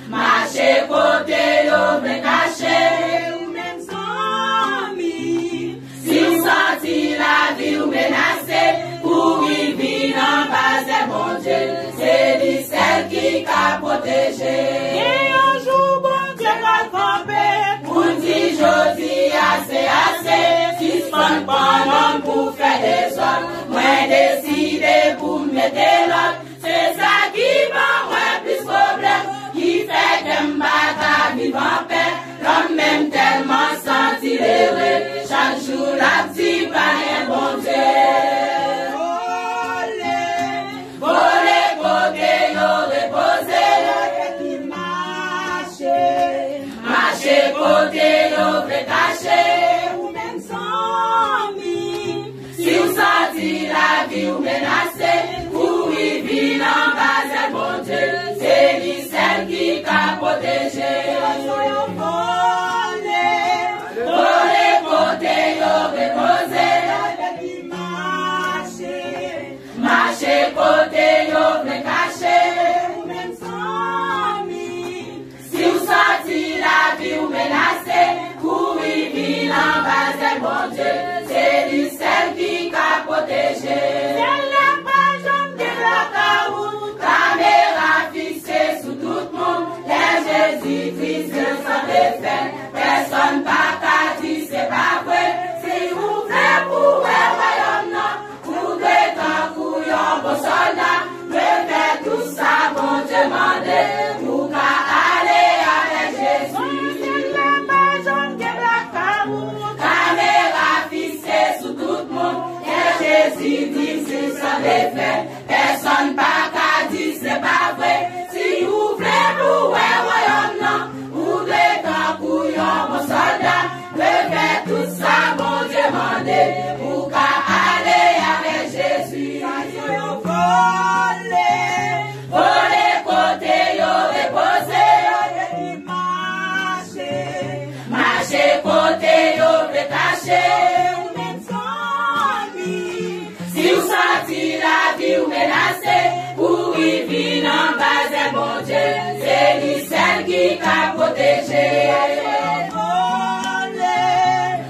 Marcher côté yo me cacher ou même sans si vous sentez la vie ou menacée pour vivre en bas de bon Dieu c'est lui celle qui a protégé et un jour bon Dieu va camper pour dire jodi assez si son pendant pour faire des hommes moi décidé pour mettre l'autre c'est ça qui va moins plus problème qui fait que m'bata vivre en paix l'homme même tellement senti l'erreur chaque jour la petite pas un bon Dieu voler côté yo reposer marcher côté yo cacher ou même sans si vous sentez la vie ou menacée pour vivre en bas de bon Dieu c'est lui celle qui a protégé voler côté yo reposer marcher côté yo cacher ou même sans si vous sentez la vie ou menacée pour vivre en bas de bon Dieu c'est lui celle qui a protégé caméra fixée sous tout le monde les Jésus-Christ sans défaire personne pas qu'à dire c'est pas vrai si vous faites pour le royaume non vous devez en couillon vos soldats devez faire tout ça bon Dieu mandé pour qu'à aller avec Jésus caméra fixée sous tout le monde les Jésus-Christ sans défaire personne pas qu'à dire c'est pas vrai si vous voulez pour le royaume non vous devez en couillon vos soldats devez faire tout ça bon Dieu mandé pour qu'à aller avec Jésus voler côté yo reposer marcher côté yo cacher ou même sans si vous sentez la vie ou menacée pour vivre en bas de bon Dieu c'est lui celle qui a protégé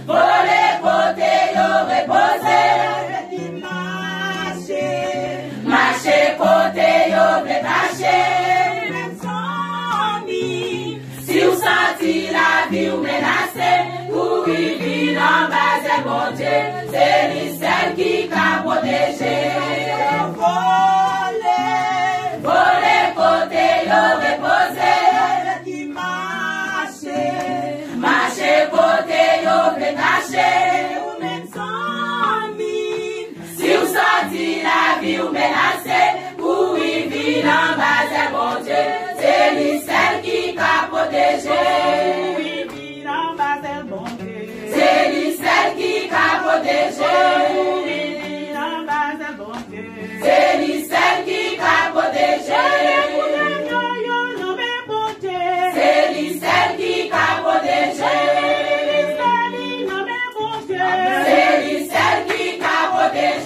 voler côté yo reposer marcher côté yo cacher même sans si vous sentez la vie ou menacée pour vivre en bas de bon Dieu c'est lui celle qui a protégé voler côté yo reposer marcher côté yo cacher ou même sans si vous sentez la vie ou menacée pour vivre en bas de bon Dieu c'est lui celle qui a protégé c'est lui celle qui a protégé c'est lui celle qui a protégé c'est lui celle qui a protégé c'est lui celle qui a protégé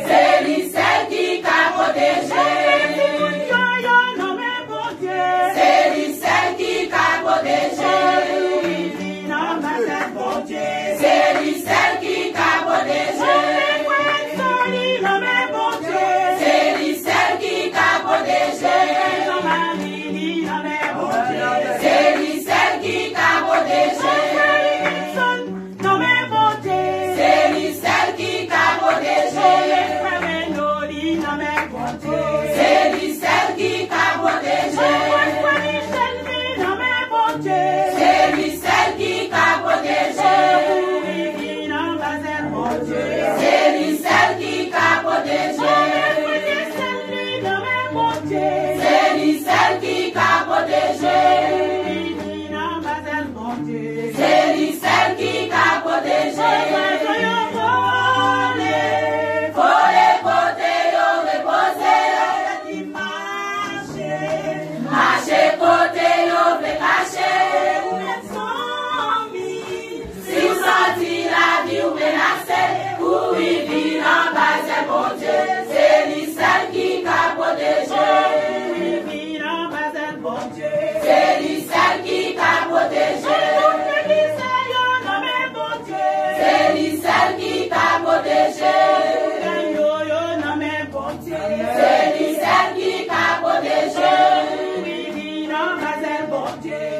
c'est lui celle qui a protégé c'est lui celle qui a protégé c'est Dieu.